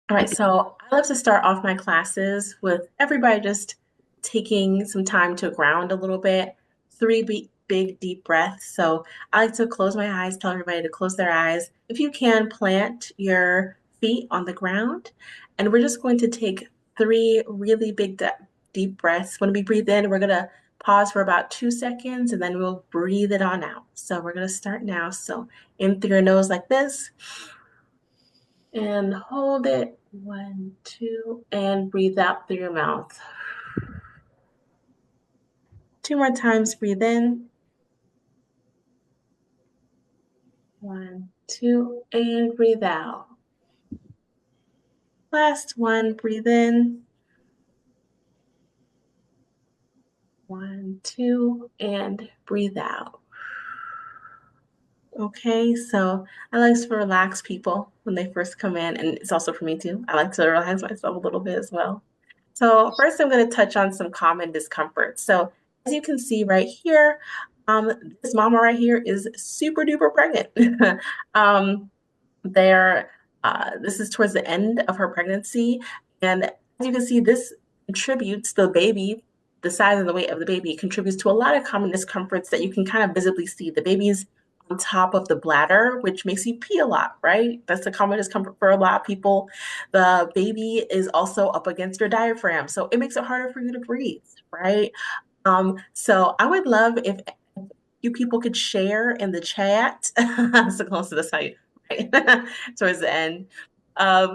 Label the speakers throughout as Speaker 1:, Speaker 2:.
Speaker 1: All right, so I love to start off my classes with everybody just taking some time to ground a little bit, three big deep breaths. So I like to close my eyes, tell everybody to close their eyes. If you can, plant your feet on the ground, and we're just going to take three really deep breaths. When we breathe in, we're going to pause for about 2 seconds, and then we'll breathe it on out. So we're going to start now. So in through your nose like this and hold it. One, two, and breathe out through your mouth. Two more times, breathe in. One, two, and breathe out. Last one, breathe in. One, two, and breathe out. Okay, so I like to relax people when they first come in, and it's also for me too. I like to relax myself a little bit as well. So first, I'm going to touch on some common discomfort. So as you can see right here, this mama right here is super duper pregnant. um, there, this is towards the end of her pregnancy, and as you can see, this contributes the baby. The size and the weight of the baby contributes to a lot of common discomforts that you can kind of visibly see. The baby's on top of the bladder, which makes you pee a lot, right? That's a common discomfort for a lot of people. The baby is also up against your diaphragm, so it makes it harder for you to breathe, right? So I would love if you people could share in the chat. So close to the site, right? Towards the end. I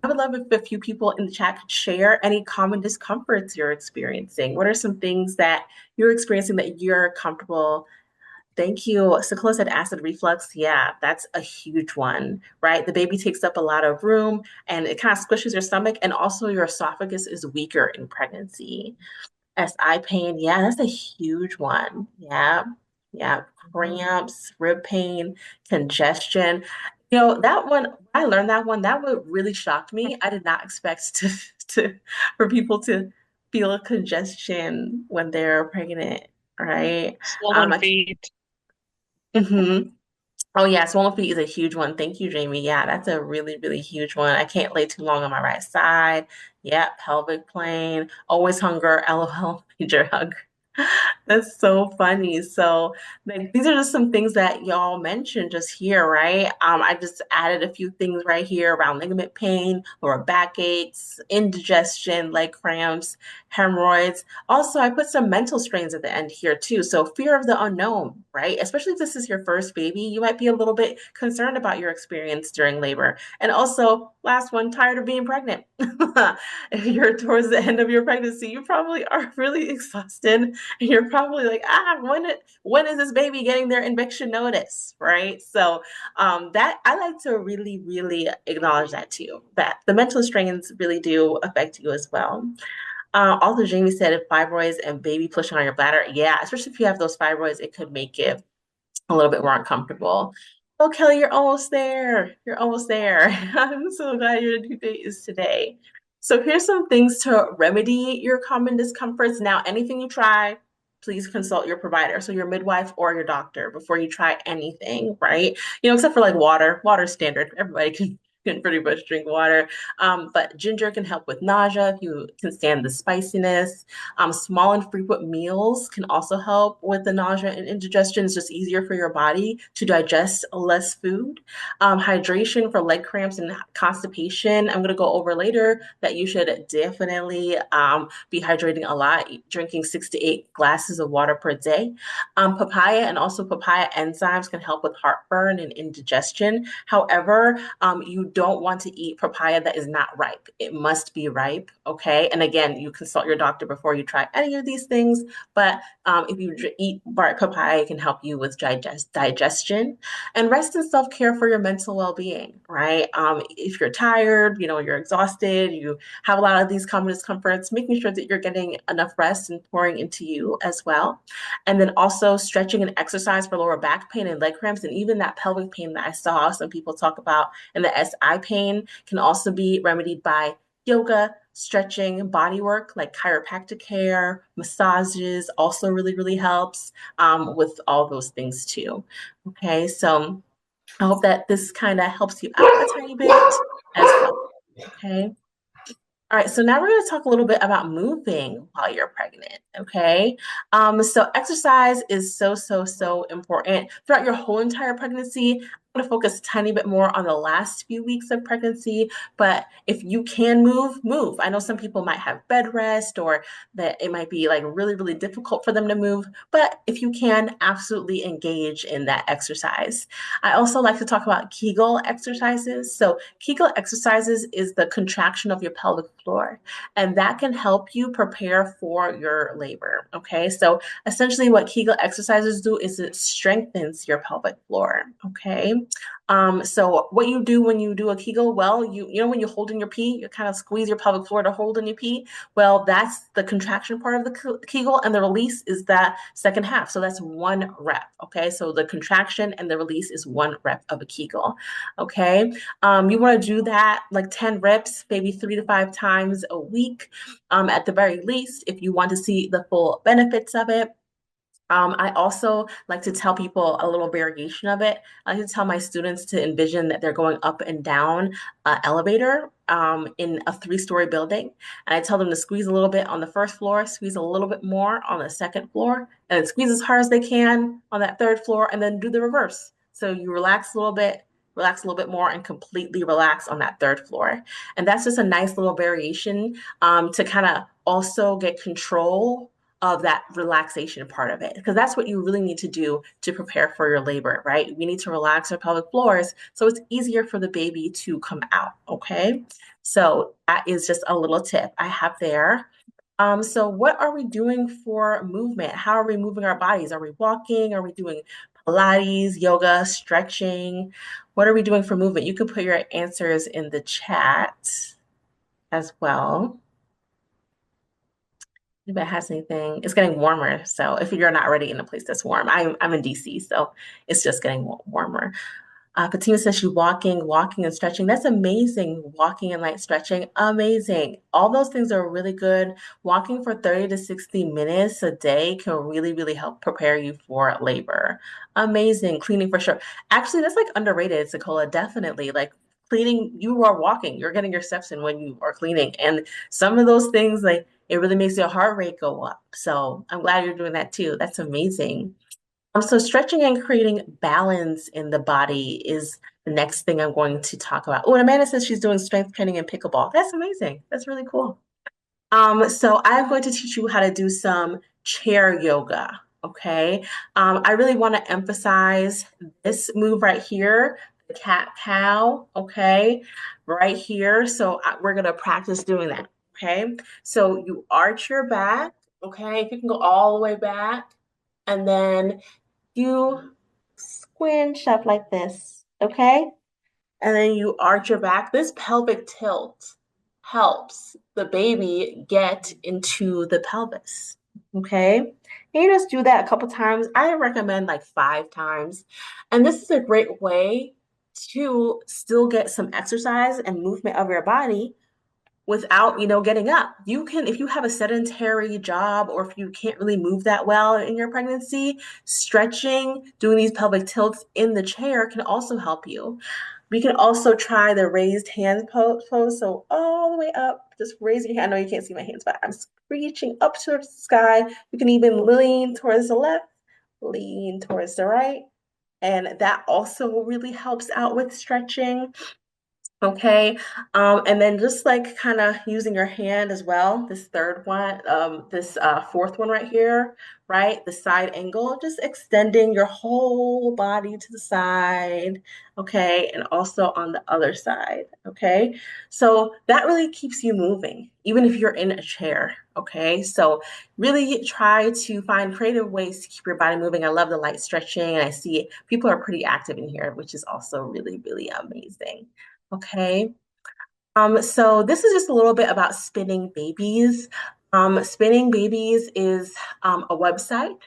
Speaker 1: would love if a few people in the chat could share any common discomforts you're experiencing. What are some things that you're experiencing that you're comfortable? Thank you. So close said acid reflux. Yeah, that's a huge one, right? The baby takes up a lot of room and it kind of squishes your stomach, and also your esophagus is weaker in pregnancy. SI pain, yeah, that's a huge one. Yeah, yeah, cramps, rib pain, congestion. That one, when I learned that one really shocked me. I did not expect to for people to feel congestion when they're pregnant, right?
Speaker 2: Swollen
Speaker 1: I,
Speaker 2: feet.
Speaker 1: mhm. Oh yeah, swollen feet is a huge one. Thank you, Jamie. Yeah, that's a really huge one. I can't lay too long on my right side. Yeah, pelvic plane, always hunger, LOL, major hug. That's so funny. So, like, these are just some things that y'all mentioned just here, right? I just added a few things right here around ligament pain, lower back aches, indigestion, leg cramps, hemorrhoids. Also, I put some mental strains at the end here too. So, fear of the unknown, right? Especially if this is your first baby, you might be a little bit concerned about your experience during labor. And also, last one, tired of being pregnant. If you're towards the end of your pregnancy, you probably are really exhausted, and you're probably like, when is this baby getting their eviction notice, right? So that I like to really acknowledge that too, that the mental strains really do affect you as well. Also, Jamie said if fibroids and baby pushing on your bladder, yeah, especially if you have those fibroids, it could make it a little bit more uncomfortable. Oh, Kelly, you're almost there. You're almost there. I'm so glad your due date is today. So here's some things to remedy your common discomforts. Now, anything you try, please consult your provider, so your midwife or your doctor before you try anything, right? Except for like water. Water standard. Everybody can pretty much drink water. But ginger can help with nausea if you can stand the spiciness. Small and frequent meals can also help with the nausea and indigestion. It's just easier for your body to digest less food. Hydration for leg cramps and constipation. I'm going to go over later that you should definitely be hydrating a lot, drinking 6 to 8 glasses of water per day. Papaya and also papaya enzymes can help with heartburn and indigestion. However, you don't want to eat papaya that is not ripe. It must be ripe, okay? And again, you consult your doctor before you try any of these things. But if you eat ripe papaya, it can help you with digestion. And rest and self care for your mental well being, right? If you're tired, you're exhausted, you have a lot of these common discomforts, making sure that you're getting enough rest and pouring into you as well. And then also stretching and exercise for lower back pain and leg cramps, and even that pelvic pain that I saw some people talk about, and the SI pain can also be remedied by yoga, stretching, body work like chiropractic care, massages also really helps with all those things too. Okay, so I hope that this kind of helps you out a tiny bit as well. Okay. All right, so now we're going to talk a little bit about moving while you're pregnant, okay? So exercise is so important throughout your whole entire pregnancy. I'm going to focus a tiny bit more on the last few weeks of pregnancy, but if you can move, move. I know some people might have bed rest or that it might be like really difficult for them to move, but if you can, absolutely engage in that exercise. I also like to talk about Kegel exercises. So Kegel exercises is the contraction of your pelvic floor, and that can help you prepare for your labor. Okay, so essentially, what Kegel exercises do is it strengthens your pelvic floor. Okay, so what you do when you do a Kegel, well, you know when you hold in your pee, you kind of squeeze your pelvic floor to hold in your pee. Well, that's the contraction part of the Kegel, and the release is that second half. So that's one rep. Okay, so the contraction and the release is one rep of a Kegel. Okay, you want to do that like 10 reps, maybe 3 to 5 times a week at the very least, if you want to see the full benefits of it. I also like to tell people a little variation of it. I like to tell my students to envision that they're going up and down an elevator in a 3-story building. And I tell them to squeeze a little bit on the first floor, squeeze a little bit more on the second floor, and then squeeze as hard as they can on that third floor, and then do the reverse. So you relax a little bit more, and completely relax on that third floor. And that's just a nice little variation to kind of also get control of that relaxation part of it, because that's what you really need to do to prepare for your labor, right? We need to relax our pelvic floors so it's easier for the baby to come out. Okay, so that is just a little tip I have there. So what are we doing for movement? How are we moving our bodies? Are we walking? Are we doing Pilates, yoga, stretching? What are we doing for movement? You can put your answers in the chat as well. If it has anything, it's getting warmer. So if you're not already in a place that's warm, I'm in DC, so it's just getting warmer. Fatima says she's walking and stretching. That's amazing. Walking and light stretching, amazing. All those things are really good. Walking for 30 to 60 minutes a day can really help prepare you for labor. Amazing. Cleaning for sure. Actually, that's like underrated, Sekola. Definitely. Like cleaning, you are walking. You're getting your steps in when you are cleaning. And some of those things, like it really makes your heart rate go up. So I'm glad you're doing that too. That's amazing. So stretching and creating balance in the body is the next thing I'm going to talk about. Oh, and Amanda says she's doing strength training and pickleball. That's amazing. That's really cool. So I'm going to teach you how to do some chair yoga. Okay. I really want to emphasize this move right here, the cat cow. Okay. Right here. So we're going to practice doing that. Okay. So you arch your back. Okay. If you can go all the way back, and then you squinch up like this, okay? And then you arch your back. This pelvic tilt helps the baby get into the pelvis, okay? And you just do that a couple times. I recommend like 5 times. And this is a great way to still get some exercise and movement of your body without, getting up. You can, if you have a sedentary job or if you can't really move that well in your pregnancy, stretching, doing these pelvic tilts in the chair can also help you. We can also try the raised hand pose. So all the way up, just raise your hand. I know you can't see my hands, but I'm reaching up towards the sky. You can even lean towards the left, lean towards the right. And that also really helps out with stretching. Okay. And then just like kind of using your hand as well, this third one, this fourth one right here, right? The side angle, just extending your whole body to the side, okay? And also on the other side, okay? So that really keeps you moving, even if you're in a chair, okay? So really try to find creative ways to keep your body moving. I love the light stretching, and I see people are pretty active in here, which is also really amazing. Okay. So this is just a little bit about Spinning Babies. Spinning Babies is a website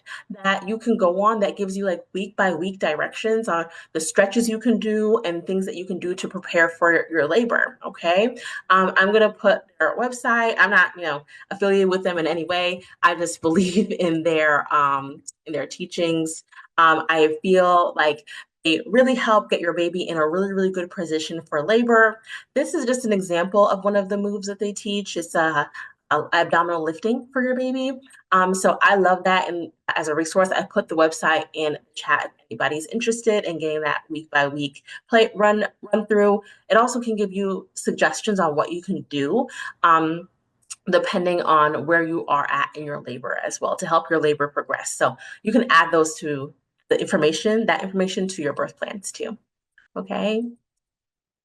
Speaker 1: that you can go on that gives you like week by week directions on the stretches you can do and things that you can do to prepare for your labor. Okay. I'm going to put their website. I'm not, affiliated with them in any way. I just believe in their teachings. I feel like They really help get your baby in a really, really good position for labor. This is just an example of one of the moves that they teach. It's abdominal lifting for your baby. So I love that. And as a resource, I put the website in chat if anybody's interested in getting that week by week run through. It also can give you suggestions on what you can do. Depending on where you are at in your labor as well to help your labor progress. So you can add those to that information to your birth plans too. Okay.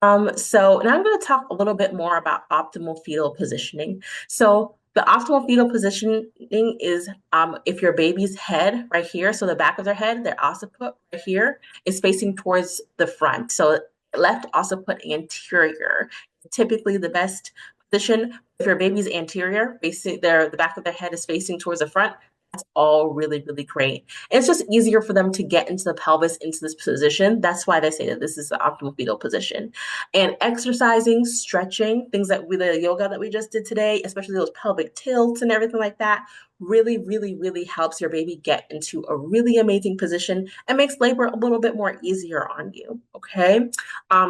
Speaker 1: So now I'm going to talk a little bit more about optimal fetal positioning. So the optimal fetal positioning is if your baby's head right here, so the back of their head, their occiput right here, is facing towards the front. So left occiput anterior is typically the best position. If your baby's anterior, facing the back of their head is facing towards the front, that's all really, really great. And it's just easier for them to get into the pelvis, into this position. That's why they say that this is the optimal fetal position. And exercising, stretching, things that the yoga that we just did today, especially those pelvic tilts and everything like that, really, really, really helps your baby get into a really amazing position and makes labor a little bit more easier on you. Okay.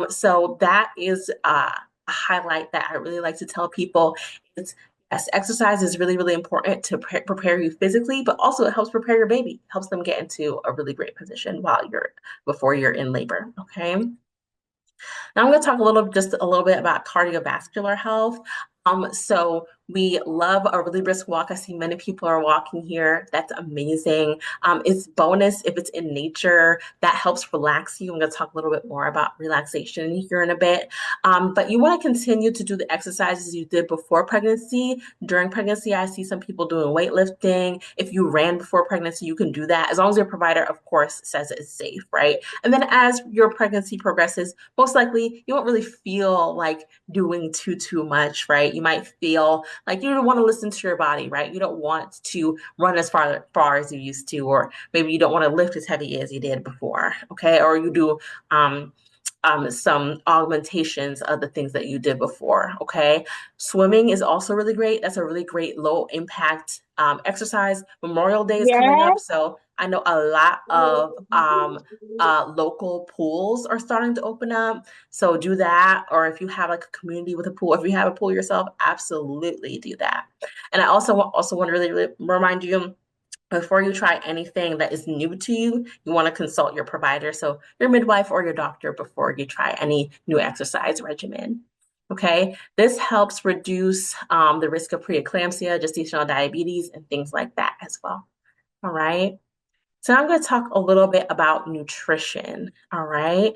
Speaker 1: So that is a highlight that I really like to tell people. It's Yes, exercise is really, really important to prepare you physically, but also it helps prepare your baby, helps them get into a really great position before you're in labor. Okay. Now I'm going to talk just a little bit about cardiovascular health. So we love a really brisk walk. I see many people are walking here. That's amazing. It's bonus if it's in nature. That helps relax you. I'm going to talk a little bit more about relaxation here in a bit. But you want to continue to do the exercises you did before pregnancy. During pregnancy, I see some people doing weightlifting. If you ran before pregnancy, you can do that as long as your provider, of course, says it's safe, right? And then as your pregnancy progresses, most likely you won't really feel like doing too much, right? You might feel like you don't want to listen to your body, right? You don't want to run as far as you used to, or maybe you don't want to lift as heavy as you did before, okay? Or you do some augmentations of the things that you did before, okay? Swimming is also really great. That's a really great low impact exercise. Memorial Day is coming up, so I know a lot of local pools are starting to open up. So do that. Or if you have like a community with a pool, if you have a pool yourself, absolutely do that. And I also want to really, really remind you, before you try anything that is new to you, you want to consult your provider, so your midwife or your doctor, before you try any new exercise regimen. Okay, this helps reduce the risk of preeclampsia, gestational diabetes, and things like that as well. All right. So now I'm going to talk a little bit about nutrition. All right.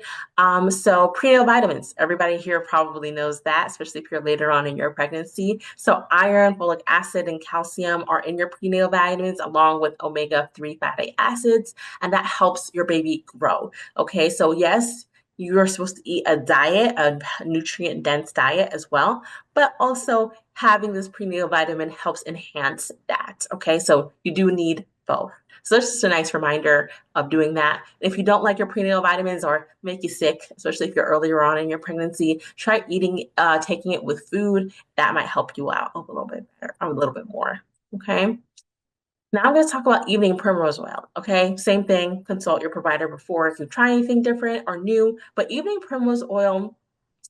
Speaker 1: So prenatal vitamins, everybody here probably knows that, especially if you're later on in your pregnancy. So iron, folic acid, and calcium are in your prenatal vitamins, along with omega-3 fatty acids, and that helps your baby grow. Okay. So yes, you're supposed to eat a nutrient dense diet as well, but also having this prenatal vitamin helps enhance that. Okay. So you do need both. So that's just a nice reminder of doing that. If you don't like your prenatal vitamins or make you sick, especially if you're earlier on in your pregnancy, try taking it with food. That might help you out a little bit better, a little bit more. Okay. Now I'm going to talk about evening primrose oil. Okay. Same thing. Consult your provider before if you try anything different or new, but evening primrose oil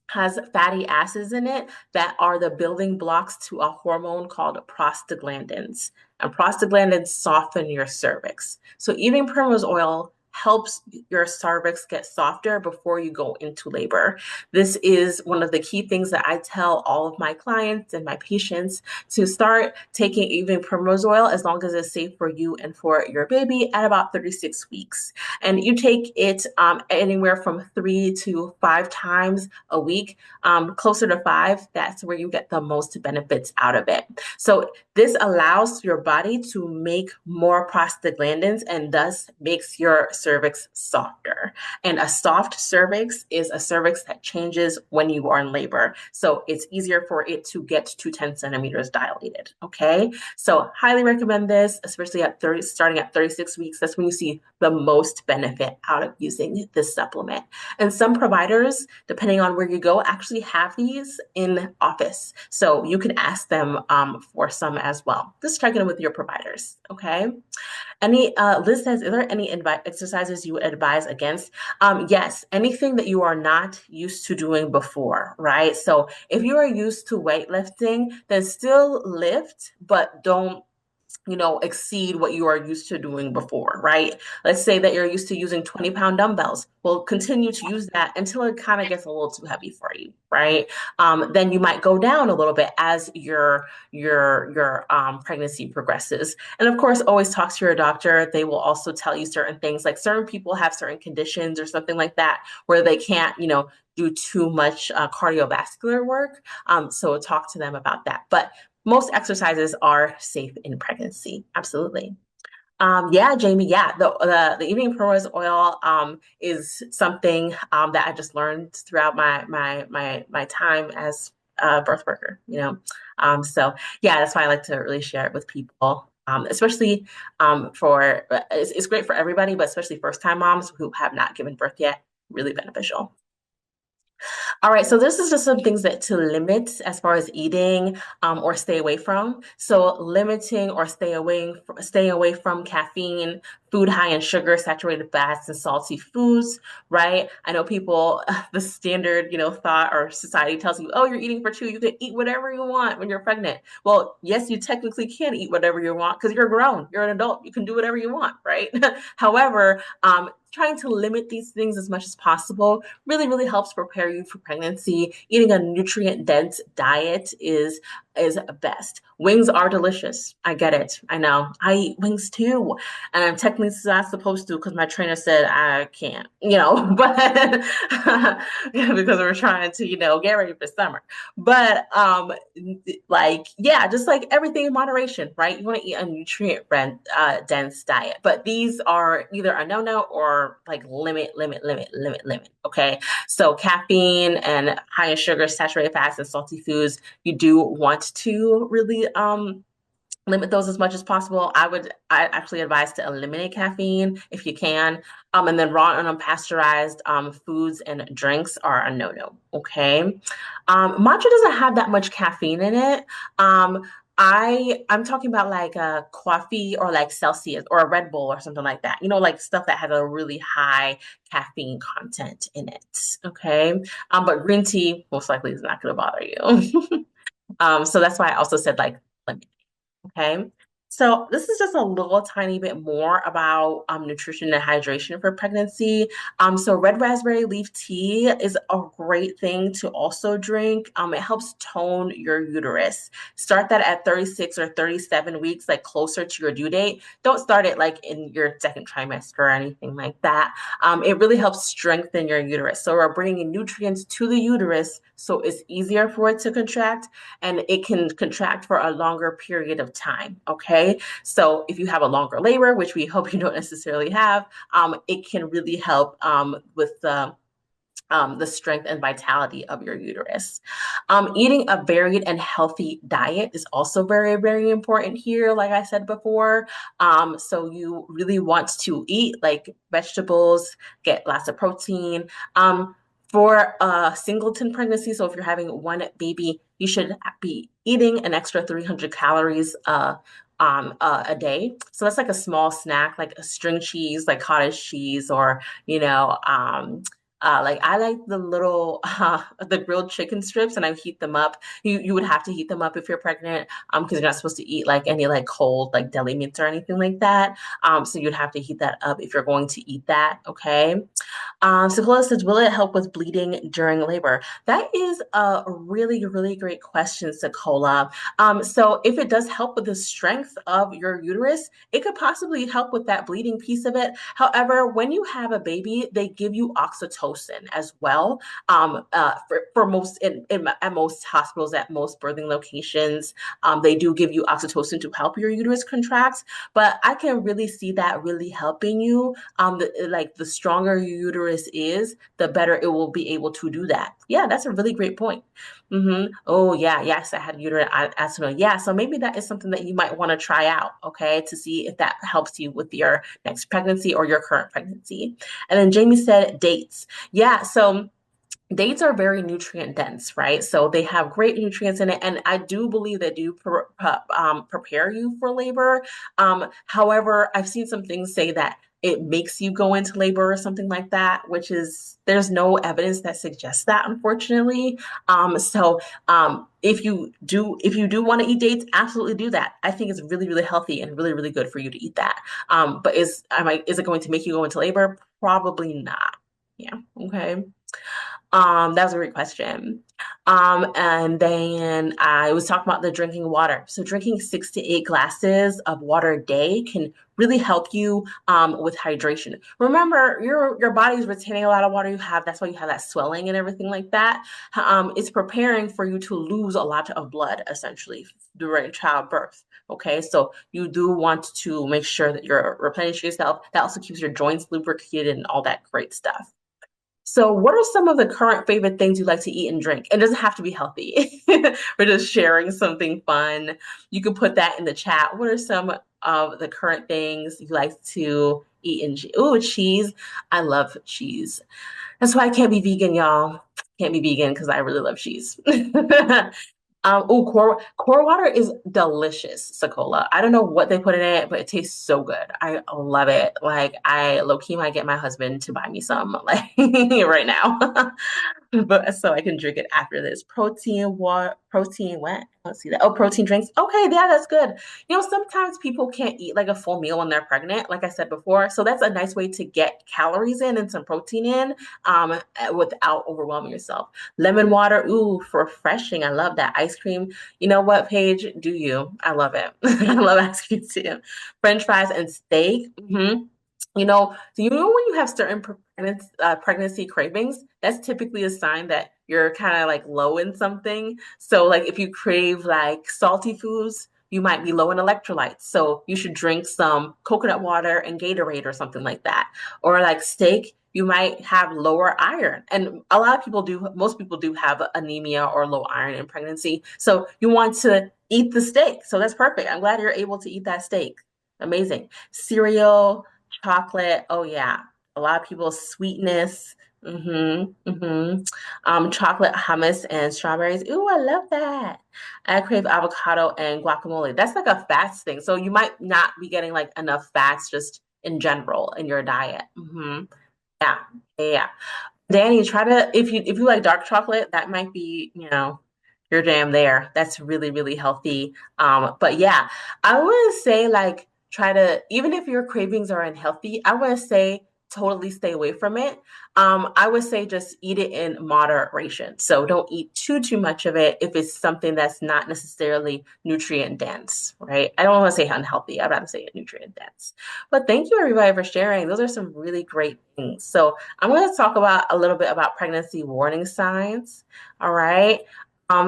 Speaker 1: has fatty acids in it that are the building blocks to a hormone called prostaglandins. And prostaglandins soften your cervix. So evening primrose oil helps your cervix get softer before you go into labor. This is one of the key things that I tell all of my clients and my patients, to start taking evening primrose oil as long as it's safe for you and for your baby at about 36 weeks. And you take it anywhere from 3 to 5 times a week, closer to 5. That's where you get the most benefits out of it. So this allows your body to make more prostaglandins and thus makes your cervix softer. And a soft cervix is a cervix that changes when you are in labor. So it's easier for it to get to 10 centimeters dilated. Okay. So highly recommend this, especially starting at 36 weeks. That's when you see the most benefit out of using this supplement. And some providers, depending on where you go, actually have these in office. So you can ask them for some as well. Just check in with your providers. Okay. Any Liz says, is there any exercises you would advise against? Yes, anything that you are not used to doing before, right? So if you are used to weightlifting, then still lift, but don't exceed what you are used to doing before, right? Let's say that you're used to using 20-pound dumbbells. Well, continue to use that until it kind of gets a little too heavy for you, right? Then you might go down a little bit as your pregnancy progresses. And of course, always talk to your doctor. They will also tell you certain things, like certain people have certain conditions or something like that where they can't, do too much cardiovascular work. So talk to them about that. But most exercises are safe in pregnancy. Absolutely. Yeah, Jamie. Yeah, the evening primrose oil is something that I just learned throughout my time as a birth worker. So yeah, that's why I like to really share it with people. Especially for it's great for everybody, but especially first time moms who have not given birth yet, really beneficial. All right, so this is just some things that to limit as far as eating or stay away from. So limiting or stay away from caffeine, food high in sugar, saturated fats, and salty foods. Right? I know people, the standard thought or society tells you, oh, you're eating for two, you can eat whatever you want when you're pregnant. Well, yes, you technically can eat whatever you want because you're grown, you're an adult, you can do whatever you want, right? However, trying to limit these things as much as possible really, really helps prepare you for pregnancy. Eating a nutrient dense diet is best. Wings are delicious. I get it. I know. I eat wings too. And I'm technically not supposed to because my trainer said I can't, but because we're trying to, get ready for summer. But like, yeah, just like everything in moderation, right? You want to eat a nutrient dense diet, but these are either a no-no or like limit. Okay. So caffeine and high in sugar, saturated fats, and salty foods, you do want to really limit those as much as possible. I actually advise to eliminate caffeine if you can. And then raw and unpasteurized foods and drinks are a no-no. Okay. Matcha doesn't have that much caffeine in it. I'm talking about like a coffee or like Celsius or a Red Bull or something like that. Like stuff that has a really high caffeine content in it. Okay. But green tea most likely is not going to bother you. So that's why I also said like limit. Okay. So this is just a little tiny bit more about nutrition and hydration for pregnancy. So red raspberry leaf tea is a great thing to also drink. It helps tone your uterus. Start that at 36 or 37 weeks, like closer to your due date. Don't start it like in your second trimester or anything like that. It really helps strengthen your uterus. So we're bringing nutrients to the uterus so it's easier for it to contract and it can contract for a longer period of time. Okay. So if you have a longer labor, which we hope you don't necessarily have, it can really help with the strength and vitality of your uterus. Eating a varied and healthy diet is also very, very important here, like I said before. So you really want to eat like vegetables, get lots of protein. For a singleton pregnancy, so if you're having one baby, you should be eating an extra 300 calories a day. So that's like a small snack, like a string cheese, like cottage cheese, or like I like the little the grilled chicken strips, and I heat them up. You would have to heat them up if you're pregnant, because you're not supposed to eat like any like cold like deli meats or anything like that. So you'd have to heat that up if you're going to eat that. Okay. Sequoia says, will it help with bleeding during labor? That is a really, really great question, Sequoia. So if it does help with the strength of your uterus, it could possibly help with that bleeding piece of it. However, when you have a baby, they give you oxytocin as well. For most at most hospitals, at most birthing locations, they do give you oxytocin to help your uterus contract. But I can really see that really helping you. Like the stronger your uterus is, the better it will be able to do that. Yeah, that's a really great point. Oh yeah, yes, I had uterine asthma. Yeah, so maybe that is something that you might want to try out, okay, to see if that helps you with your next pregnancy or your current pregnancy. And then Jamie said dates. Yeah, so dates are very nutrient dense, right? So they have great nutrients in it, and I do believe they do prepare you for labor. However, I've seen some things say that it makes you go into labor or something like that, which is there's no evidence that suggests that, unfortunately. If you do want to eat dates, absolutely do that. I think it's really, really healthy and really, really good for you to eat that. But is it going to make you go into labor? Probably not. Yeah. Okay. That was a great question. And then I was talking about the drinking water. So drinking 6 to 8 glasses of water a day can really help you with hydration. Remember, your body's retaining a lot of water you have. That's why you have that swelling and everything like that. It's preparing for you to lose a lot of blood essentially during childbirth. Okay, so you do want to make sure that you're replenishing yourself. That also keeps your joints lubricated and all that great stuff. So, what are some of the current favorite things you like to eat and drink? It doesn't have to be healthy. We're just sharing something fun. You can put that in the chat. What are some of the current things you like to eat and oh, cheese. I love cheese. That's why I can't be vegan, y'all. Can't be vegan because I really love cheese. Core water is delicious, Sakola. I don't know what they put in it, but it tastes so good. I love it. Like I low key might get my husband to buy me some like right now. But so I can drink it after this. Protein what? Let's see that. Oh, protein drinks. Okay, yeah, that's good. Sometimes people can't eat like a full meal when they're pregnant, like I said before. So that's a nice way to get calories in and some protein in without overwhelming yourself. Lemon water, ooh, refreshing. I love that. Ice cream. You know what, Paige? Do you? I love it. I love ice cream too. French fries and steak. Do you know when you have certain pregnancy cravings, that's typically a sign that you're kind of like low in something. So, like if you crave like salty foods, you might be low in electrolytes. So, you should drink some coconut water and Gatorade or something like that. Or like steak, you might have lower iron. And a lot of people do, most people do have anemia or low iron in pregnancy. So, you want to eat the steak. So, that's perfect. I'm glad you're able to eat that steak. Amazing. Cereal, chocolate. Oh yeah. A lot of people sweetness. Chocolate hummus and strawberries. Ooh, I love that. I crave avocado and guacamole. That's like a fats thing. So you might not be getting like enough fats just in general in your diet. Yeah. Yeah. Danny, try to if you like dark chocolate, that might be, your jam there. That's really, really healthy. But yeah, I would say like try to even if your cravings are unhealthy, I would say totally stay away from it. I would say just eat it in moderation. So don't eat too much of it if it's something that's not necessarily nutrient dense, right? I don't want to say unhealthy. I'd rather say nutrient dense. But thank you everybody for sharing. Those are some really great things. So I'm going to talk about a little bit about pregnancy warning signs. All right.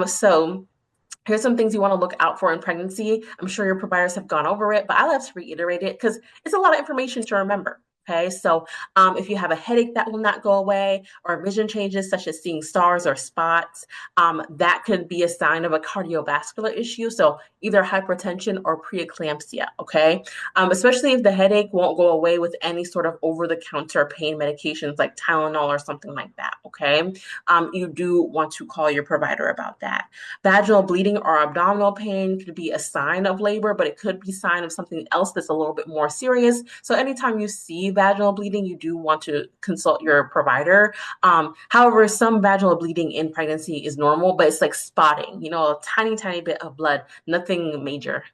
Speaker 1: So here's some things you want to look out for in pregnancy. I'm sure your providers have gone over it, but I love to reiterate it because it's a lot of information to remember. Okay, so if you have a headache that will not go away, or vision changes such as seeing stars or spots, that could be a sign of a cardiovascular issue. So either hypertension or preeclampsia. Okay, especially if the headache won't go away with any sort of over-the-counter pain medications like Tylenol or something like that. Okay, you do want to call your provider about that. Vaginal bleeding or abdominal pain could be a sign of labor, but it could be a sign of something else that's a little bit more serious. So anytime you see vaginal bleeding, you do want to consult your provider. However, some vaginal bleeding in pregnancy is normal, but it's like spotting, a tiny, tiny bit of blood, nothing major.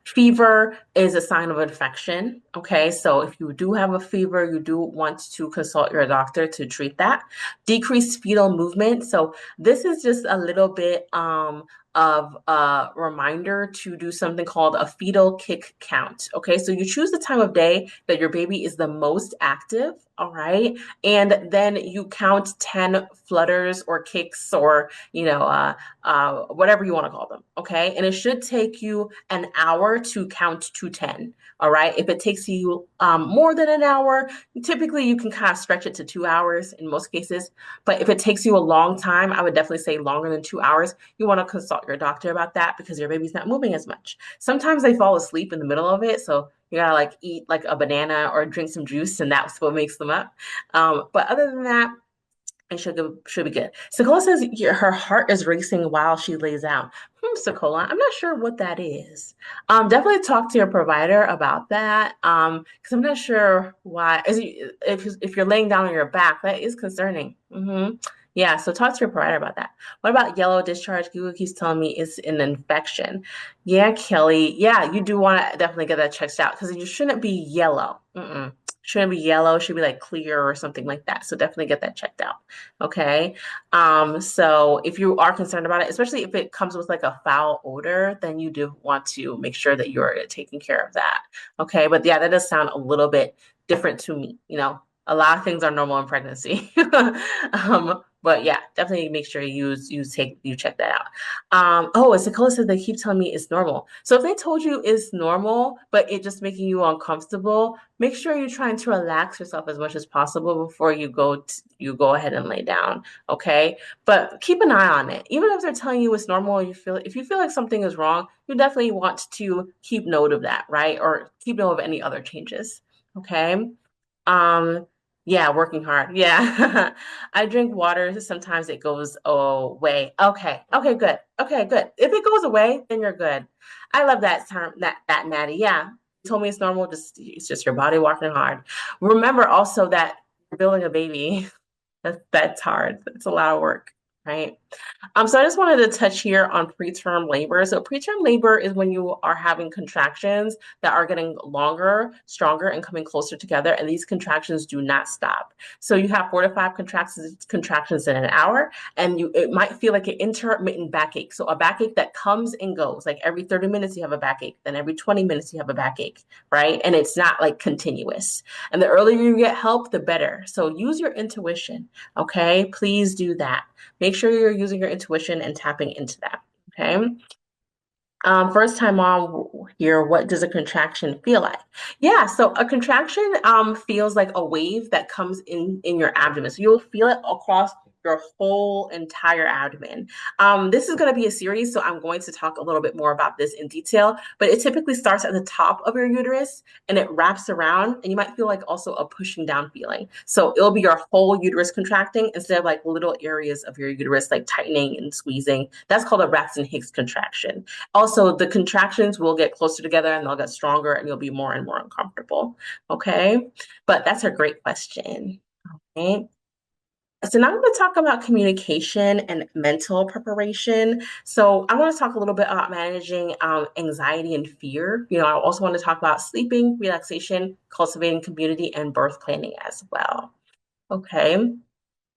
Speaker 1: Fever is a sign of infection. Okay, so if you do have a fever, you do want to consult your doctor to treat that. Decreased fetal movement. So this is just a little bit of a reminder to do something called a fetal kick count. Okay, so you choose the time of day that your baby is the most active. All right, and then you count 10 flutters or kicks or whatever you want to call them. Okay, and it should take you an hour to count to 10. All right, if it takes you more than an hour, typically you can kind of stretch it to 2 hours in most cases. But if it takes you a long time, I would definitely say longer than 2 hours. You want to consult your doctor about that because your baby's not moving as much. Sometimes they fall asleep in the middle of it, so you gotta like eat like a banana or drink some juice, and that's what makes them up. But other than that, It should be good. Sekola says her heart is racing while she lays down. Sekola, I'm not sure what that is. Definitely talk to your provider about that. Because I'm not sure why. If you're laying down on your back, that is concerning. Yeah, so talk to your provider about that. What about yellow discharge? Google keeps telling me it's an infection. Yeah, Kelly. Yeah, you do want to definitely get that checked out because you shouldn't be yellow. Shouldn't be yellow. Should be like clear or something like that. So definitely get that checked out. Okay. So if you are concerned about it, especially if it comes with like a foul odor, then you do want to make sure that you're taking care of that. Okay. But yeah, that does sound a little bit different to me. A lot of things are normal in pregnancy. But yeah, definitely make sure you check that out. Oh, as Nicola said, they keep telling me it's normal. So if they told you it's normal, but it just making you uncomfortable, make sure you're trying to relax yourself as much as possible before you go ahead and lay down. Okay. But keep an eye on it. Even if they're telling you it's normal, if you feel like something is wrong, you definitely want to keep note of that, right? Or keep note of any other changes. Okay. Um, yeah, working hard. Yeah. I drink water. Sometimes it goes away. Okay. Okay, good. Okay, good. If it goes away, then you're good. I love that term, that Natty. Yeah. You told me it's normal. It's just your body working hard. Remember also that you're building a baby. That's hard. It's a lot of work, right? So I just wanted to touch here on preterm labor. So preterm labor is when you are having contractions that are getting longer, stronger, and coming closer together, and these contractions do not stop. So you have 4 to 5 contractions in an hour, and it might feel like an intermittent backache. So a backache that comes and goes, like every 30 minutes you have a backache, then every 20 minutes you have a backache, right? And it's not like continuous. And the earlier you get help, the better. So use your intuition, okay? Please do that. Make sure you're using your intuition and tapping into that. Okay. First time on here, what does a contraction feel like? Yeah, so a contraction feels like a wave that comes in your abdomen. So you'll feel it across your whole entire abdomen. This is going to be a series, so I'm going to talk a little bit more about this in detail, but it typically starts at the top of your uterus and it wraps around, and you might feel like also a pushing down feeling. So it'll be your whole uterus contracting instead of like little areas of your uterus like tightening and squeezing. That's called a Braxton Hicks contraction. Also, the contractions will get closer together and they'll get stronger and you'll be more and more uncomfortable. Okay. But that's a great question. Okay. So now I'm going to talk about communication and mental preparation. So I want to talk a little bit about managing anxiety and fear. I also want to talk about sleeping, relaxation, cultivating community, and birth planning as well. Okay.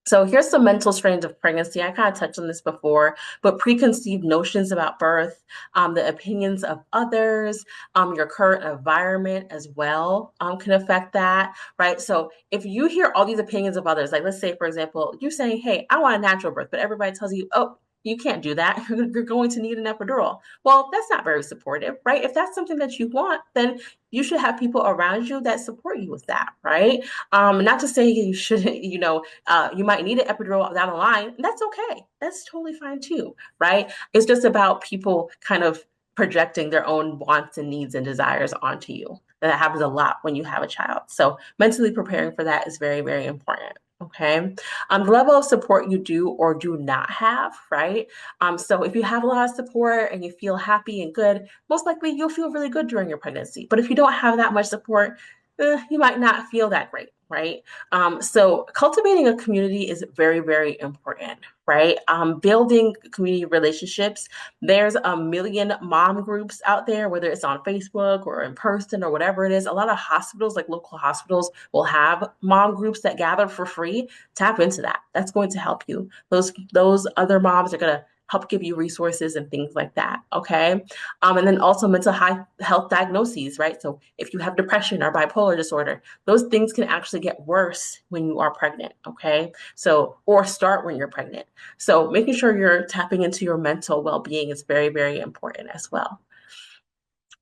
Speaker 1: So here's some mental strains of pregnancy. I kind of touched on this before, but preconceived notions about birth, the opinions of others, your current environment as well can affect that, right? So if you hear all these opinions of others, like let's say, for example, you're saying, hey, I want a natural birth, but everybody tells you, oh, you can't do that. You're going to need an epidural. Well, that's not very supportive, right? If that's something that you want, then you should have people around you that support you with that, right? Not to say you shouldn't, you might need an epidural down the line. That's okay. That's totally fine too, right? It's just about people kind of projecting their own wants and needs and desires onto you. And that happens a lot when you have a child. So mentally preparing for that is very, very important. Okay. The level of support you do or do not have, right? So if you have a lot of support and you feel happy and good, most likely you'll feel really good during your pregnancy. But if you don't have that much support, you might not feel that great, right? So cultivating a community is very, very important, right? Building community relationships. There's a million mom groups out there, whether it's on Facebook or in person or whatever it is. A lot of hospitals, like local hospitals, will have mom groups that gather for free. Tap into that. That's going to help you. Those other moms are going to help give you resources and things like that. Okay. And then also mental health diagnoses, right? So if you have depression or bipolar disorder, those things can actually get worse when you are pregnant. Okay. So, or start when you're pregnant. So making sure you're tapping into your mental well-being is very, very important as well.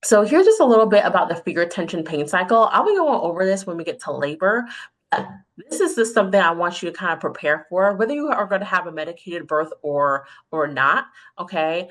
Speaker 1: So here's just a little bit about the fear, tension, pain cycle. I'll be going over this when we get to labor. this is just something I want you to kind of prepare for, whether you are going to have a medicated birth or not. Okay.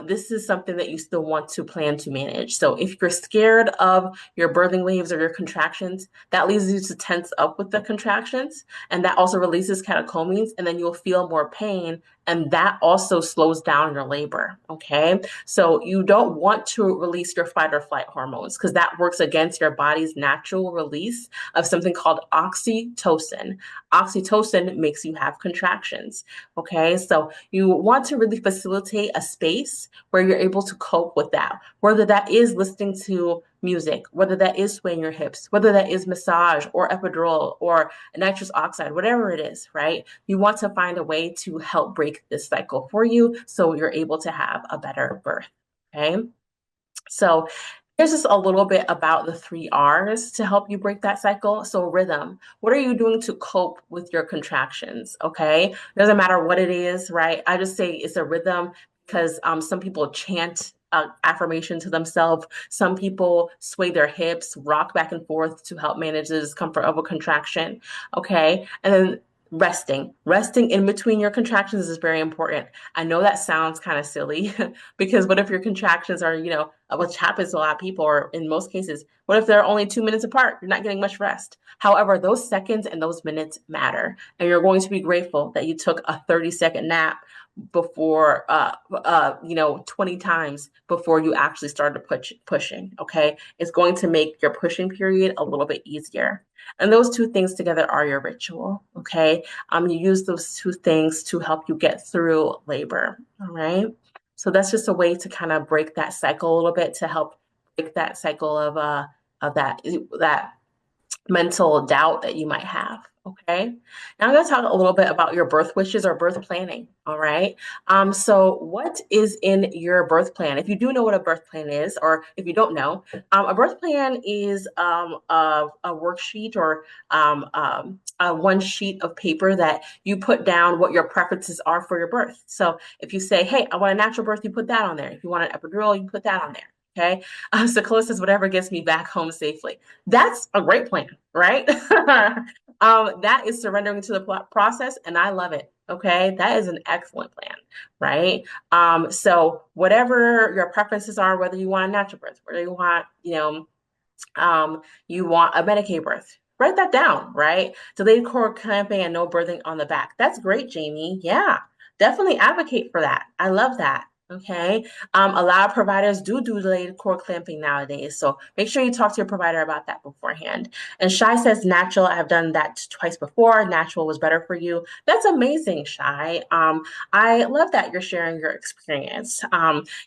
Speaker 1: This is something that you still want to plan to manage. So if you're scared of your birthing waves or your contractions, that leads you to tense up with the contractions, and that also releases catecholamines, and then you'll feel more pain, and that also slows down your labor. Okay. So you don't want to release your fight or flight hormones because that works against your body's natural release of something called oxytocin. Oxytocin makes you have contractions. Okay, so you want to really facilitate a space where you're able to cope with that, whether that is listening to music, whether that is swaying your hips, whether that is massage or epidural or nitrous oxide, whatever it is, right? You want to find a way to help break this cycle for you so you're able to have a better birth. Okay. So here's just a little bit about the 3 R's to help you break that cycle. So, rhythm. What are you doing to cope with your contractions? Okay. Doesn't matter what it is, right? I just say it's a rhythm because some people chant affirmation to themselves. Some people sway their hips, rock back and forth to help manage the discomfort of a contraction. Okay. And then resting in between your contractions is very important. I know that sounds kind of silly because what if your contractions are, which happens to a lot of people, or in most cases, what if they're only 2 minutes apart? You're not getting much rest. However, those seconds and those minutes matter, and you're going to be grateful that you took a 30-second nap before 20 times before you actually started pushing. Okay, it's going to make your pushing period a little bit easier. And those two things together are your ritual. Okay, you use those two things to help you get through labor. All right, so that's just a way to kind of break that cycle a little bit, to help break that cycle of that mental doubt that you might have. Okay. Now I'm going to talk a little bit about your birth wishes or birth planning. All right. So what is in your birth plan? If you do know what a birth plan is, or if you don't know, a birth plan is a worksheet or one sheet of paper that you put down what your preferences are for your birth. So if you say, hey, I want a natural birth, you put that on there. If you want an epidural, you put that on there. Okay. So close says whatever gets me back home safely. That's a great plan, right? That is surrendering to the process, and I love it. Okay, that is an excellent plan, right? So whatever your preferences are, whether you want a natural birth, whether you want a Medicaid birth, write that down, right? Delayed cord clamping and no birthing on the back. That's great, Jamie. Yeah, definitely advocate for that. I love that. Okay. A lot of providers do delayed cord clamping nowadays. So make sure you talk to your provider about that beforehand. And Shai says natural. I've done that twice before. Natural was better for you. That's amazing, Shai. I love that you're sharing your experience.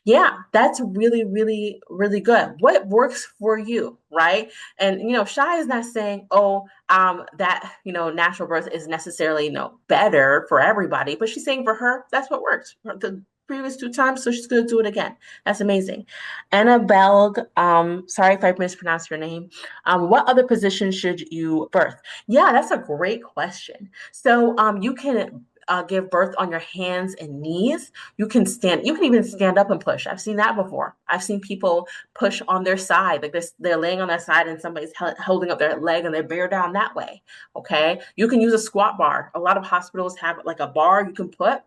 Speaker 1: Yeah, that's really, really, really good. What works for you, right? And Shai is not saying, oh, that natural birth is necessarily better for everybody, but she's saying for her, that's what works. The previous 2 times, so she's gonna do it again. That's amazing. Annabelle, sorry if I mispronounced your name. What other position should you birth? Yeah, that's a great question. So you can give birth on your hands and knees. You can even stand up and push. I've seen that before. I've seen people push on their side, like they're laying on their side and somebody's holding up their leg and they bear down that way. Okay. You can use a squat bar. A lot of hospitals have like a bar you can put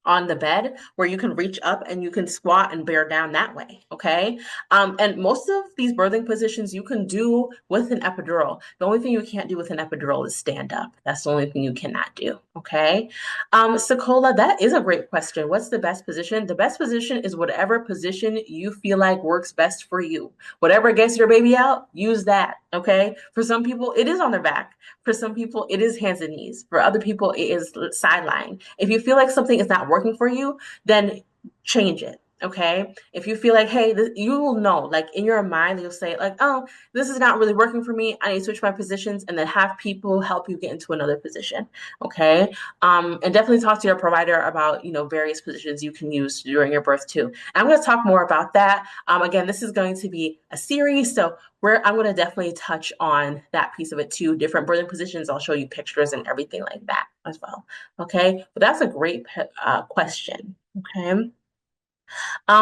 Speaker 1: on the bed where you can reach up and you can squat and bear down that way. Okay. And most of these birthing positions you can do with an epidural. The only thing you can't do with an epidural is stand up. That's the only thing you cannot do. Okay. Sokola, that is a great question. What's the best position? The best position is whatever position you feel like works best for you. Whatever gets your baby out, use that. Okay. For some people, it is on their back. For some people, it is hands and knees. For other people, it is sideline. If you feel like something is not working for you, then change it. Okay. If you feel like, hey, you will know, like in your mind, you'll say, like, oh, this is not really working for me. I need to switch my positions, and then have people help you get into another position. Okay. And definitely talk to your provider about, various positions you can use during your birth too. And I'm going to talk more about that. Again, this is going to be a series. So I'm going to definitely touch on that piece of it too. Different birthing positions. I'll show you pictures and everything like that as well. Okay. But that's a great question. Okay.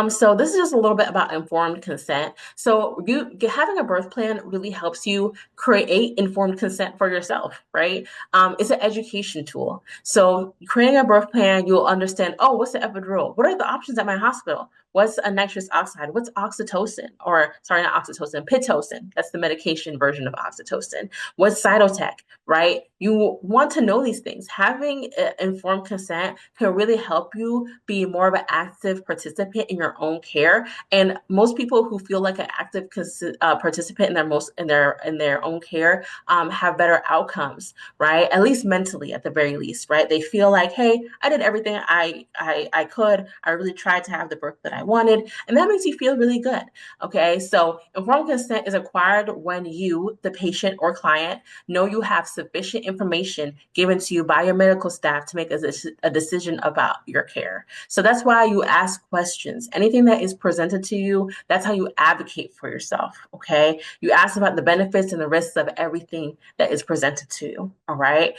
Speaker 1: So this is just a little bit about informed consent. So having a birth plan really helps you create informed consent for yourself, right? It's an education tool. So creating a birth plan, you'll understand, oh, what's the epidural? What are the options at my hospital? What's a nitrous oxide? What's oxytocin? Or sorry, not oxytocin, pitocin. That's the medication version of oxytocin. What's cytotec, right? You want to know these things. Having informed consent can really help you be more of an active participant in your own care. And most people who feel like an active participant in their own care have better outcomes, right? At least mentally, at the very least, right? They feel like, hey, I did everything I could. I really tried to have the birth that I wanted, and that makes you feel really good. Okay, so informed consent is acquired when you, the patient or client, know you have sufficient information given to you by your medical staff to make a decision about your care. So that's why you ask questions. Anything that is presented to you, that's how you advocate for yourself. Okay. You ask about the benefits and the risks of everything that is presented to you. All right.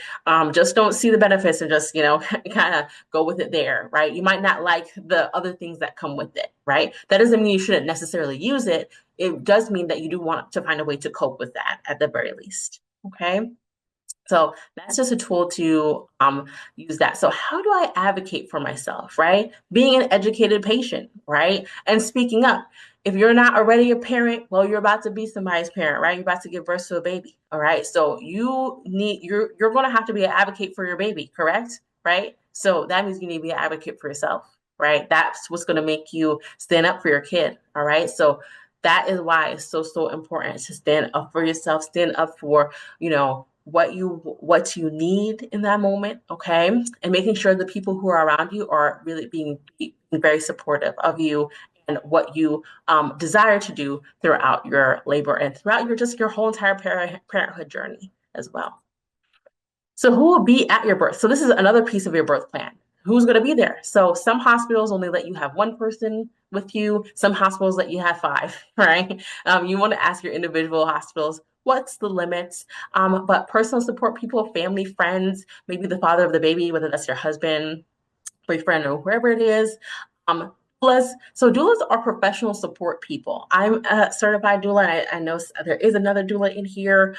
Speaker 1: Just don't see the benefits and just, kind of go with it there. Right. You might not like the other things that come with it. Right. That doesn't mean you shouldn't necessarily use it. It does mean that you do want to find a way to cope with that at the very least. Okay. So that's just a tool to use that. So how do I advocate for myself, right? Being an educated patient, right? And speaking up. If you're not already a parent, well, you're about to be somebody's parent, right? You're about to give birth to a baby. All right. So you're going to have to be an advocate for your baby, correct? Right. So that means you need to be an advocate for yourself, right? That's what's going to make you stand up for your kid. All right. So that is why it's so important to stand up for yourself, stand up for, what you need in that moment, okay? And making sure the people who are around you are really being very supportive of you and what you desire to do throughout your labor and throughout your whole entire parenthood journey as well. So who will be at your birth? So this is another piece of your birth plan. Who's going to be there? So some hospitals only let you have one person with you. Some hospitals let you have five, right? You want to ask your individual hospitals, what's the limits? But personal support people, family, friends, maybe the father of the baby, whether that's your husband, boyfriend, or whoever it is. Um, doulas. So doulas are professional support people. I'm a certified doula. I know there is another doula in here.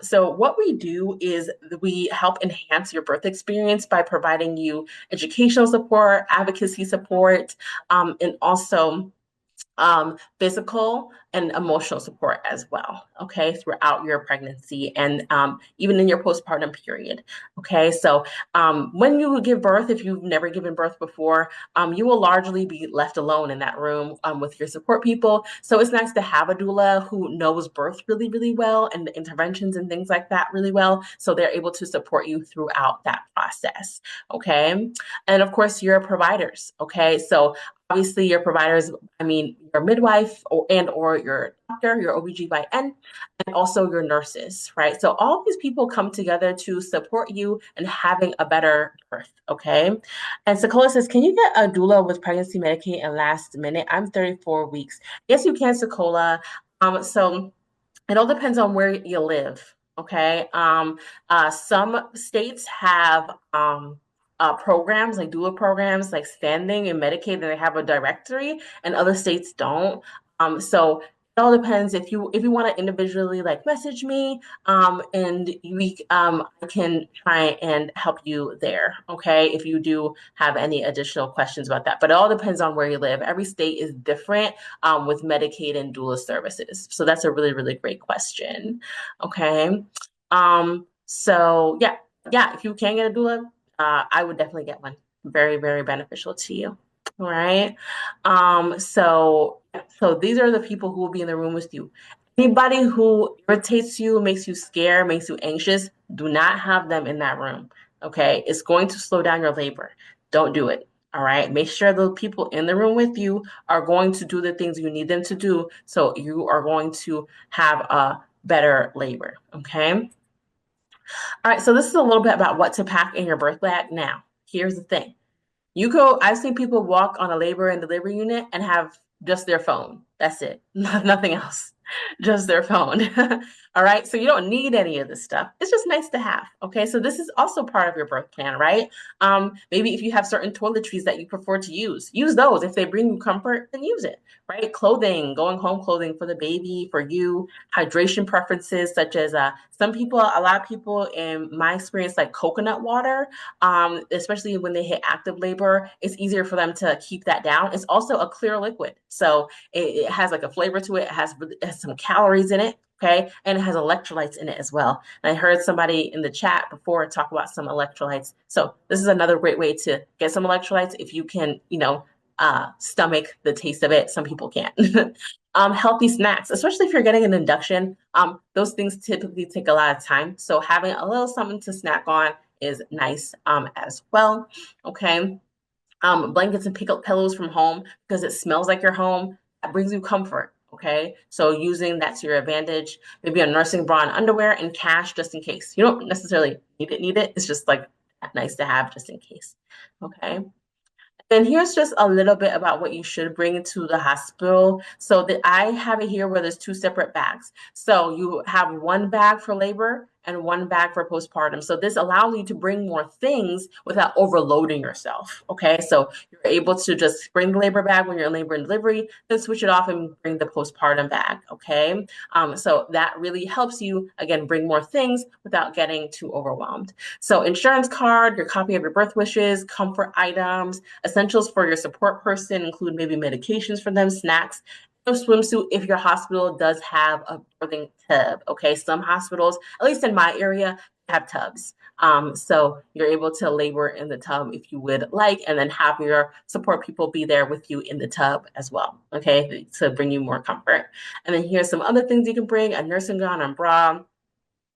Speaker 1: So what we do is we help enhance your birth experience by providing you educational support, advocacy support, and also physical and emotional support as well, okay, throughout your pregnancy and even in your postpartum period, okay? So when you give birth, if you've never given birth before, you will largely be left alone in that room with your support people. So it's nice to have a doula who knows birth really, really well and the interventions and things like that really well. So they're able to support you throughout that process, okay? And of course, your providers, okay? So obviously your providers, I mean, your midwife or your doctor, your OBGYN, and also your nurses, right? So all these people come together to support you in having a better birth, okay? And Sekola says, can you get a doula with pregnancy Medicaid and last minute? I'm 34 weeks. Yes, you can, Sekola. So it all depends on where you live, okay? Some states have programs like doula programs like standing and Medicaid, and they have a directory, and other states don't. So it all depends. If you want to individually like message me, and I can try and help you there. Okay, if you do have any additional questions about that, but it all depends on where you live. Every state is different with Medicaid and doula services. So that's a really really great question. Okay, so yeah, if you can get a doula, I would definitely get one. Very, very beneficial to you. All right. So these are the people who will be in the room with you. Anybody who irritates you, makes you scared, makes you anxious, do not have them in that room. Okay. It's going to slow down your labor. Don't do it. All right. Make sure the people in the room with you are going to do the things you need them to do. So you are going to have a better labor. Okay. All right, so this is a little bit about what to pack in your birth bag. Now, here's the thing. I've seen people walk on a labor and delivery unit and have just their phone. That's it. Nothing else. Just their phone. All right. So you don't need any of this stuff. It's just nice to have. Okay. So this is also part of your birth plan, right? Maybe if you have certain toiletries that you prefer to use those. If they bring you comfort, then use it, right? Clothing, going home clothing for the baby, for you, hydration preferences, such as a lot of people in my experience, like coconut water, especially when they hit active labor, it's easier for them to keep that down. It's also a clear liquid. So it has like a flavor to it. It has some calories in it. Okay. And it has electrolytes in it as well. And I heard somebody in the chat before talk about some electrolytes. So this is another great way to get some electrolytes if you can, stomach the taste of it. Some people can't. Healthy snacks, especially if you're getting an induction. Those things typically take a lot of time. So having a little something to snack on is nice as well. Okay. Blankets and pick up pillows from home because it smells like your home. That brings you comfort. Okay. So using that to your advantage, maybe a nursing bra and underwear and cash just in case. You don't necessarily need it. It's just like nice to have just in case. Okay. And here's just a little bit about what you should bring to the hospital. So that I have it here where there's two separate bags. So you have one bag for labor and one bag for postpartum. So this allows you to bring more things without overloading yourself. Okay. So you're able to just bring the labor bag when you're in labor and delivery, then switch it off and bring the postpartum bag. Okay. So that really helps you, again, bring more things without getting too overwhelmed. So insurance card, your copy of your birth wishes, comfort items, essentials for your support person include maybe medications for them, snacks, a swimsuit if your hospital does have a birthing tub. Okay, some hospitals, at least in my area, have tubs. So you're able to labor in the tub if you would like, and then have your support people be there with you in the tub as well. Okay, to bring you more comfort. And then here's some other things you can bring: a nursing gown and bra,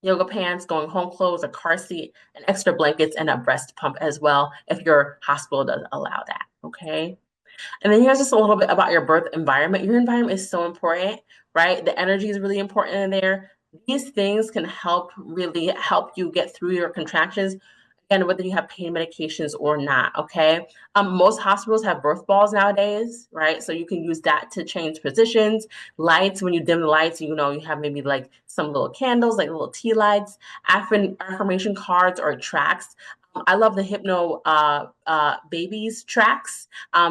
Speaker 1: yoga pants, going home clothes, a car seat, and extra blankets, and a breast pump as well, if your hospital does allow that. Okay. And then here's just a little bit about your birth environment. Your environment is so important, right? The energy is really important in there. These things can really help you get through your contractions, and whether you have pain medications or not. Okay. Most hospitals have birth balls nowadays, right? So you can use that to change positions. Lights, when you dim the lights, you have maybe like some little candles, like little tea lights, affirmation cards or tracks. I love the Hypno Babies tracks.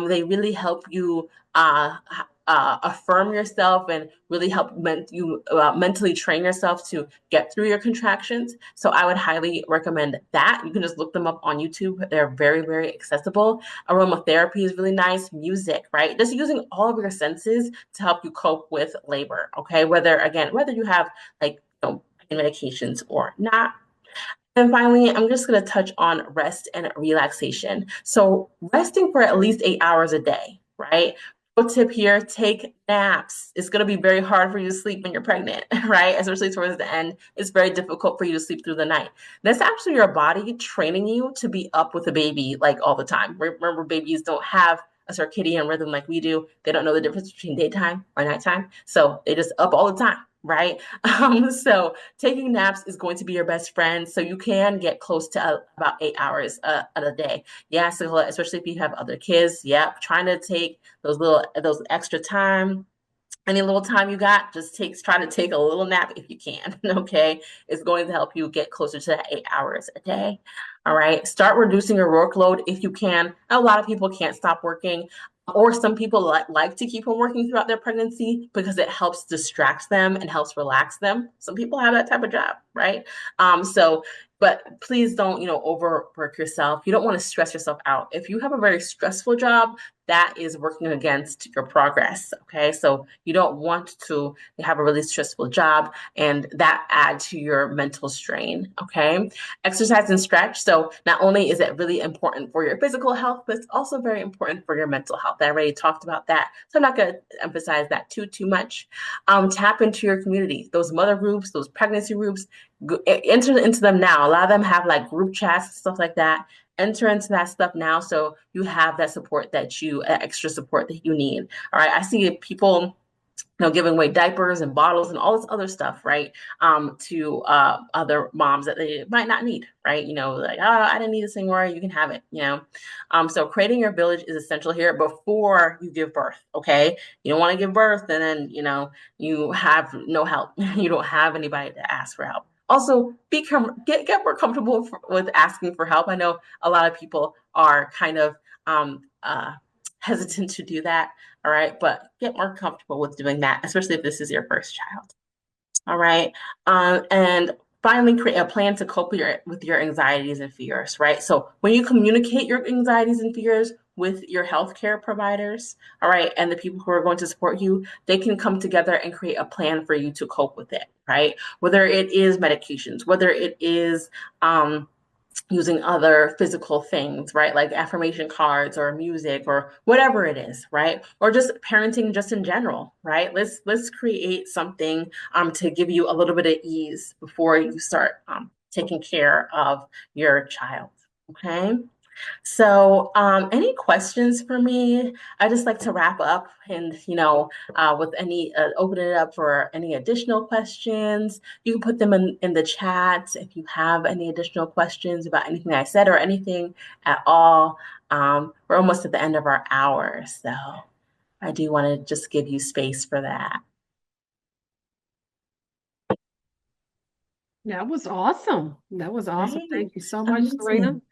Speaker 1: They really help you affirm yourself and really help you mentally train yourself to get through your contractions. So I would highly recommend that. You can just look them up on YouTube. They're very, very accessible. Aromatherapy is really nice. Music, right? Just using all of your senses to help you cope with labor. Okay, whether you have like medications or not. And finally, I'm just going to touch on rest and relaxation. So, resting for at least 8 hours a day, right? Pro tip here, take naps. It's going to be very hard for you to sleep when you're pregnant, right? Especially towards the end. It's very difficult for you to sleep through the night. That's actually your body training you to be up with a baby like all the time. Remember, babies don't have a circadian rhythm like we do. They don't know the difference between daytime or nighttime. So they just up all the time, right? So taking naps is going to be your best friend. So you can get close to about 8 hours a day. Yeah, so especially if you have other kids. Yep, trying to take those extra time. Any little time you got, try to take a little nap if you can. Okay, it's going to help you get closer to that 8 hours a day. All right, start reducing your workload if you can. A lot of people can't stop working, or some people like to keep on working throughout their pregnancy because it helps distract them and helps relax them. Some people have that type of job, right? But please don't, overwork yourself. You don't want to stress yourself out. If you have a very stressful job, that is working against your progress. Okay. So you don't want to have a really stressful job and that add to your mental strain. Okay. Exercise and stretch. So not only is it really important for your physical health, but it's also very important for your mental health. I already talked about that. So I'm not going to emphasize that too much. Tap into your community, those mother groups, those pregnancy groups, enter into them now. A lot of them have like group chats, stuff like that. Enter into that stuff now so you have that support extra support that you need. All right. I see people giving away diapers and bottles and all this other stuff, right? To other moms that they might not need, right? Like, oh, I didn't need this anymore. You can have it. So creating your village is essential here before you give birth. Okay, you don't want to give birth and then you have no help. You don't have anybody to ask for help. Also, get more comfortable with asking for help. I know a lot of people are kind of hesitant to do that. All right. But get more comfortable with doing that, especially if this is your first child. All right. And finally, create a plan to cope with your anxieties and fears, right? So when you communicate your anxieties and fears with your healthcare providers, all right, and the people who are going to support you, they can come together and create a plan for you to cope with it, right? Whether it is medications, whether it is using other physical things, right? Like affirmation cards or music or whatever it is, right? Or just parenting just in general, right? Let's create something to give you a little bit of ease before you start taking care of your child. Okay. So, any questions for me? I just like to wrap up and, with any, open it up for any additional questions. You can put them in the chat if you have any additional questions about anything I said or anything at all. We're almost at the end of our hour, so I do want to just give you space for that.
Speaker 2: That was awesome. That was awesome.
Speaker 1: Great.
Speaker 2: Thank you so much, Zoerina.
Speaker 1: Amazing.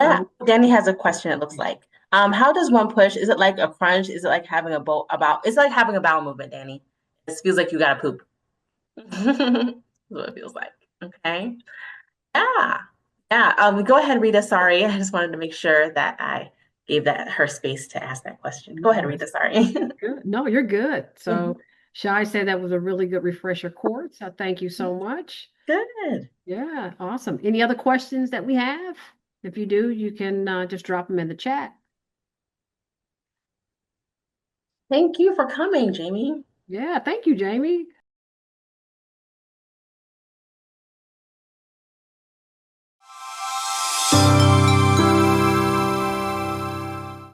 Speaker 1: Yeah, Danny has a question, it looks like. How does one push? Is it like a crunch? Is it like having a bowl about it's like having a bowel movement, Danny. It feels like you gotta poop. That's what it feels like. Okay. Yeah. Yeah. Go ahead, Rita. Sorry. I just wanted to make sure that I gave that her space to ask that question. Go ahead,
Speaker 2: No,
Speaker 1: Rita. Sorry.
Speaker 2: good. No, you're good.
Speaker 1: Mhm.
Speaker 2: So, Shai said that was a really good refresher course. So, thank you so much.
Speaker 1: Good.
Speaker 2: Yeah, awesome. Any other questions that we have? If you do, you can just drop them in the chat.
Speaker 1: Thank you for coming, Jamie.
Speaker 2: Yeah, thank you, Jamie.